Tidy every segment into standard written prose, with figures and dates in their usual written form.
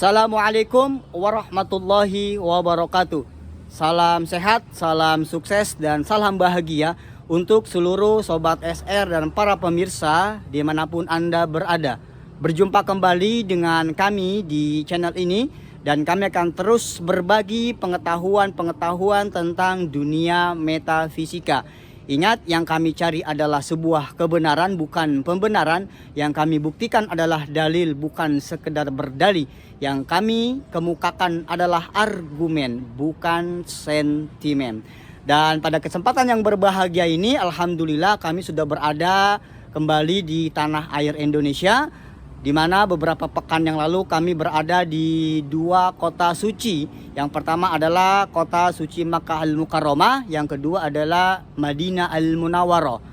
Assalamualaikum warahmatullahi wabarakatuh. Salam sehat, salam sukses, dan salam bahagia untuk seluruh Sobat SR dan para pemirsa dimanapun Anda berada. Berjumpa kembali dengan kami di channel ini, dan kami akan terus berbagi pengetahuan-pengetahuan tentang dunia metafisika. Ingat, yang kami cari adalah sebuah kebenaran, bukan pembenaran. Yang kami buktikan adalah dalil, bukan sekedar berdalih. Yang kami kemukakan adalah argumen, bukan sentimen. Dan pada kesempatan yang berbahagia ini, alhamdulillah kami sudah berada kembali di tanah air Indonesia, di mana beberapa pekan yang lalu kami berada di dua kota suci. Yang pertama adalah kota suci Makkah Al-Mukarramah, yang kedua adalah Madinah Al-Munawwarah.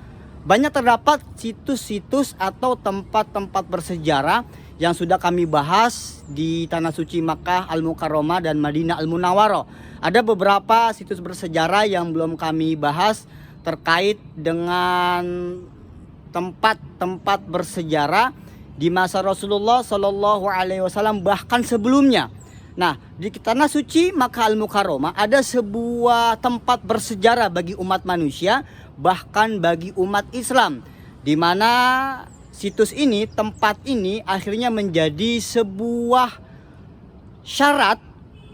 Banyak terdapat situs-situs atau tempat-tempat bersejarah yang sudah kami bahas di tanah suci Makkah Al-Mukarramah dan Madinah Al-Munawwarah. Ada beberapa situs bersejarah yang belum kami bahas terkait dengan tempat-tempat bersejarah di masa Rasulullah Shallallahu Alaihi Wasallam, bahkan sebelumnya. Nah, di tanah suci Makkah Al-Mukarramah ada sebuah tempat bersejarah bagi umat manusia, bahkan bagi umat Islam, di mana situs ini, tempat ini akhirnya menjadi sebuah syarat,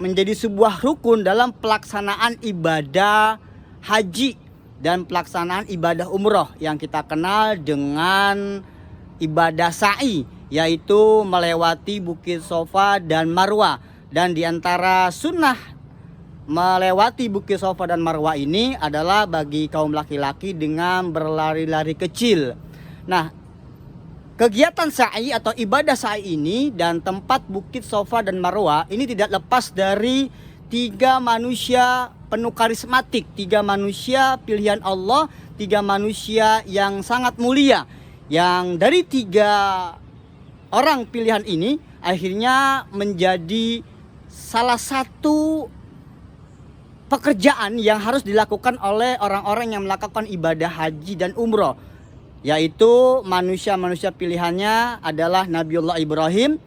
menjadi sebuah rukun dalam pelaksanaan ibadah haji dan pelaksanaan ibadah umroh yang kita kenal dengan ibadah sa'i, yaitu melewati Bukit Sofa dan Marwah. Dan diantara sunnah melewati Bukit Sofa dan Marwah ini adalah bagi kaum laki-laki dengan berlari-lari kecil. Nah, kegiatan sa'i atau ibadah sa'i ini dan tempat Bukit Sofa dan Marwah ini tidak lepas dari tiga manusia penuh karismatik, tiga manusia pilihan Allah, tiga manusia yang sangat mulia. Yang dari tiga orang pilihan ini akhirnya menjadi salah satu pekerjaan yang harus dilakukan oleh orang-orang yang melakukan ibadah haji dan umroh, yaitu manusia-manusia pilihannya adalah Nabiullah Ibrahim,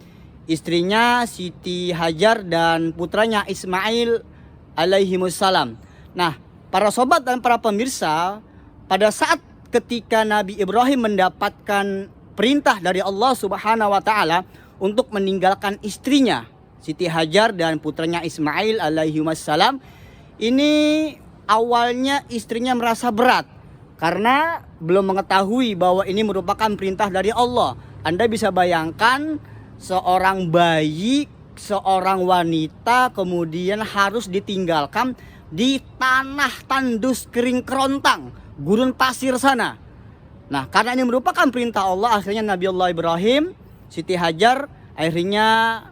istrinya Siti Hajar, dan putranya Ismail alaihimussalam. Nah, para sobat dan para pemirsa, pada saat ketika Nabi Ibrahim mendapatkan perintah dari Allah Subhanahu wa taala untuk meninggalkan istrinya Siti Hajar dan putranya Ismail alaihimussalam, ini awalnya istrinya merasa berat karena belum mengetahui bahwa ini merupakan perintah dari Allah. Anda bisa bayangkan seorang bayi, seorang wanita kemudian harus ditinggalkan di tanah tandus kering kerontang, gurun pasir sana. Nah, karena ini merupakan perintah Allah, akhirnya Nabiullah Ibrahim, Siti Hajar akhirnya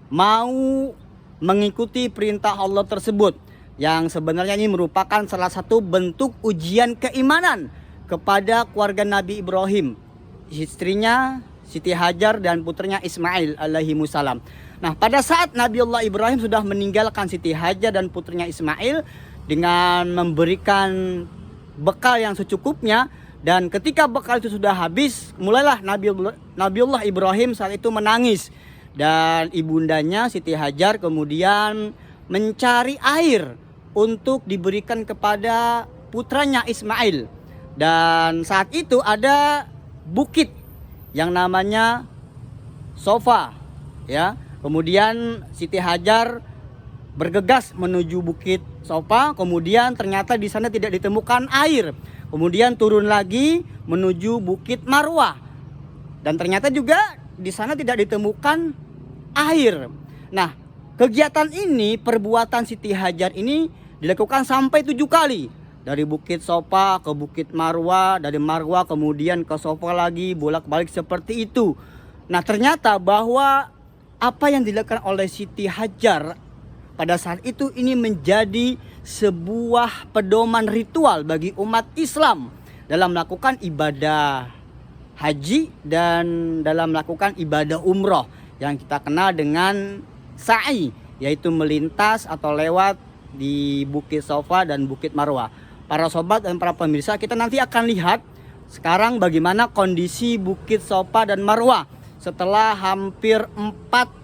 mau mengikuti perintah Allah tersebut, yang sebenarnya ini merupakan salah satu bentuk ujian keimanan kepada keluarga Nabi Ibrahim, istrinya Siti Hajar dan putranya Ismail alaihimussalam. Nah, pada saat Nabiullah Ibrahim sudah meninggalkan Siti Hajar dan putranya Ismail dengan memberikan bekal yang secukupnya, dan ketika bekal itu sudah habis, mulailah Nabiullah Ibrahim saat itu menangis, dan ibundanya Siti Hajar kemudian mencari air untuk diberikan kepada putranya Ismail. Dan saat itu ada bukit yang namanya Sofa, ya. Kemudian Siti Hajar bergegas menuju Bukit Sofa, kemudian ternyata di sana tidak ditemukan air. Kemudian turun lagi menuju Bukit Marwah, dan ternyata juga di sana tidak ditemukan air. Nah, kegiatan ini, perbuatan Siti Hajar ini dilakukan sampai 7 kali. Dari Bukit Sofa ke Bukit Marwah, dari Marwah kemudian ke Sofa lagi, bolak-balik seperti itu. Nah, ternyata bahwa apa yang dilakukan oleh Siti Hajar pada saat itu ini menjadi sebuah pedoman ritual bagi umat Islam dalam melakukan ibadah haji dan dalam melakukan ibadah umroh yang kita kenal dengan sa'i, yaitu melintas atau lewat di Bukit Sofa dan Bukit Marwah. Para sobat dan para pemirsa, kita nanti akan lihat sekarang bagaimana kondisi Bukit Sofa dan Marwah setelah hampir 4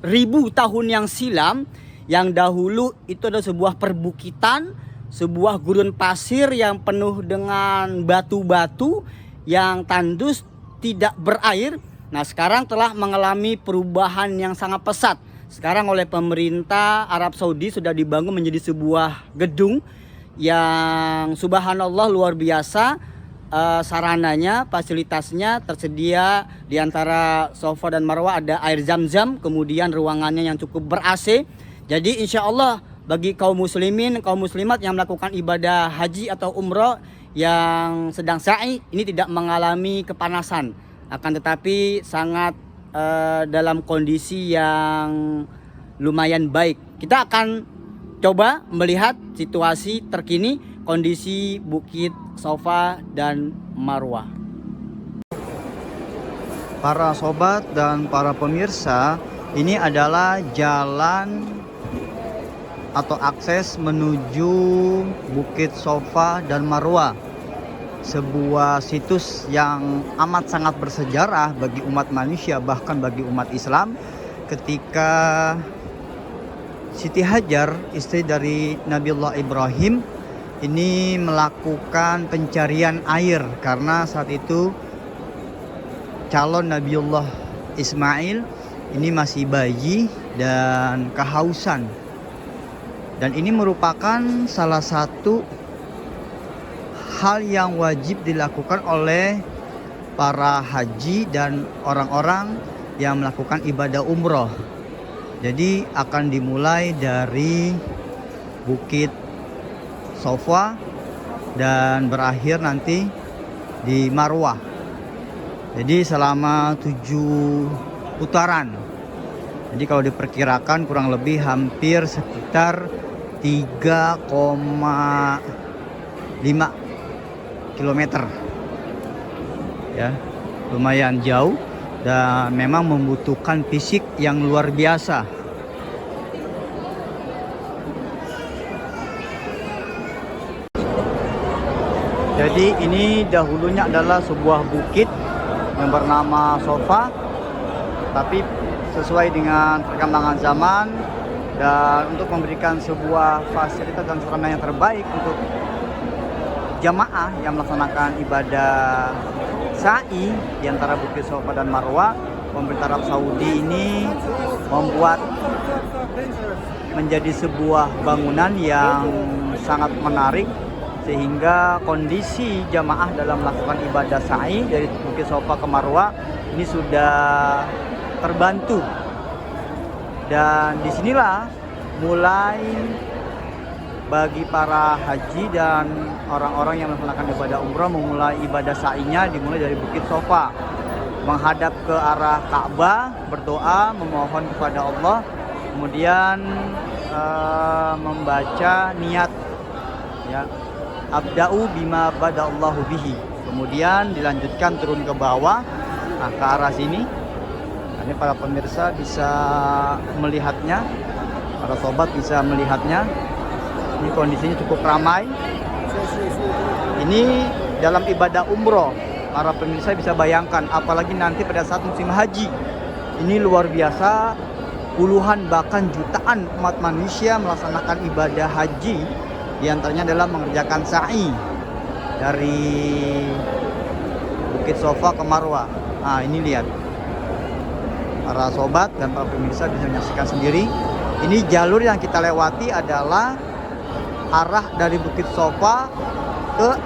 ribu tahun yang silam, yang dahulu itu adalah sebuah perbukitan, sebuah gurun pasir yang penuh dengan batu-batu yang tandus, tidak berair. Nah, sekarang telah mengalami perubahan yang sangat pesat. Sekarang oleh pemerintah Arab Saudi sudah dibangun menjadi sebuah gedung yang subhanallah luar biasa. Sarananya, fasilitasnya tersedia di antara Safa dan Marwah ada air zam-zam, kemudian ruangannya yang cukup ber-AC. Jadi insya Allah bagi kaum muslimin, kaum muslimat yang melakukan ibadah haji atau umroh yang sedang sa'i ini tidak mengalami kepanasan, akan tetapi sangat dalam kondisi yang lumayan baik. Kita akan coba melihat situasi terkini kondisi Bukit Safa dan Marwah. Para sobat dan para pemirsa, ini adalah jalan atau akses menuju Bukit Safa dan Marwah, sebuah situs yang amat sangat bersejarah bagi umat manusia, bahkan bagi umat Islam, ketika Siti Hajar, istri dari Nabiullah Ibrahim, ini melakukan pencarian air karena saat itu calon Nabiullah Ismail ini masih bayi dan kehausan. Dan ini merupakan salah satu hal yang wajib dilakukan oleh para haji dan orang-orang yang melakukan ibadah umroh. Jadi akan dimulai dari Bukit Safa dan berakhir nanti di Marwah. Jadi selama 7 putaran. Jadi kalau diperkirakan kurang lebih hampir sekitar 3,5 kilometer. Ya, lumayan jauh dan memang membutuhkan fisik yang luar biasa. Jadi ini dahulunya adalah sebuah bukit yang bernama Safa, tapi sesuai dengan perkembangan zaman dan untuk memberikan sebuah fasilitas dan sarana yang terbaik untuk jamaah yang melaksanakan ibadah sa'i di antara Bukit Safa dan Marwah, pemerintah Arab Saudi ini membuat menjadi sebuah bangunan yang sangat menarik, sehingga kondisi jamaah dalam melakukan ibadah sa'i dari Bukit Safa ke Marwah ini sudah terbantu. Dan disinilah mulai bagi para haji dan orang-orang yang melaksanakan ibadah umrah memulai ibadah sa'inya dimulai dari Bukit Safa, menghadap ke arah Ka'bah, berdoa, memohon kepada Allah, kemudian membaca niat, ya, abda'u bima bada'allahu bihi, kemudian dilanjutkan turun ke bawah, nah ke arah sini. Ini para pemirsa bisa melihatnya, para sobat bisa melihatnya. Ini kondisinya cukup ramai. Ini dalam ibadah umroh, para pemirsa bisa bayangkan, apalagi nanti pada saat musim haji. Ini luar biasa, puluhan bahkan jutaan umat manusia melaksanakan ibadah haji. Di antaranya adalah mengerjakan sa'i dari Bukit Safa ke Marwah. Nah, ini lihat. Para sobat dan para pemirsa bisa menyaksikan sendiri. Ini jalur yang kita lewati adalah arah dari Bukit Safa ke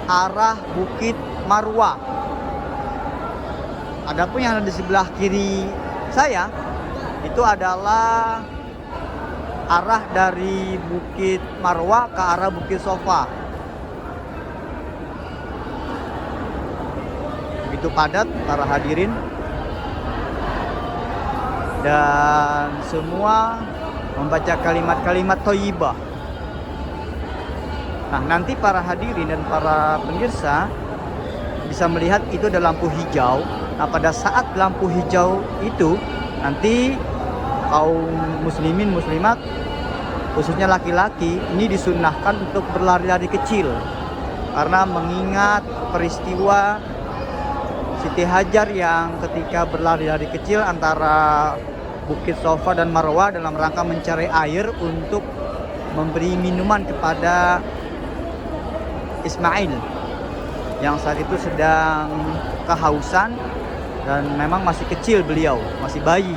arah Bukit Marwah. Adapun yang ada di sebelah kiri saya itu adalah arah dari Bukit Marwah ke arah Bukit Safa. Begitu padat para hadirin, dan semua membaca kalimat-kalimat thayyibah. Nah, nanti para hadirin dan para pemirsa bisa melihat itu ada lampu hijau. Nah, pada saat lampu hijau itu nanti kaum muslimin muslimat, khususnya laki-laki, ini disunnahkan untuk berlari-lari kecil karena mengingat peristiwa Siti Hajar yang ketika berlari-lari kecil antara Bukit Safa dan Marwah dalam rangka mencari air untuk memberi minuman kepada Ismail yang saat itu sedang kehausan dan memang masih kecil, beliau masih bayi.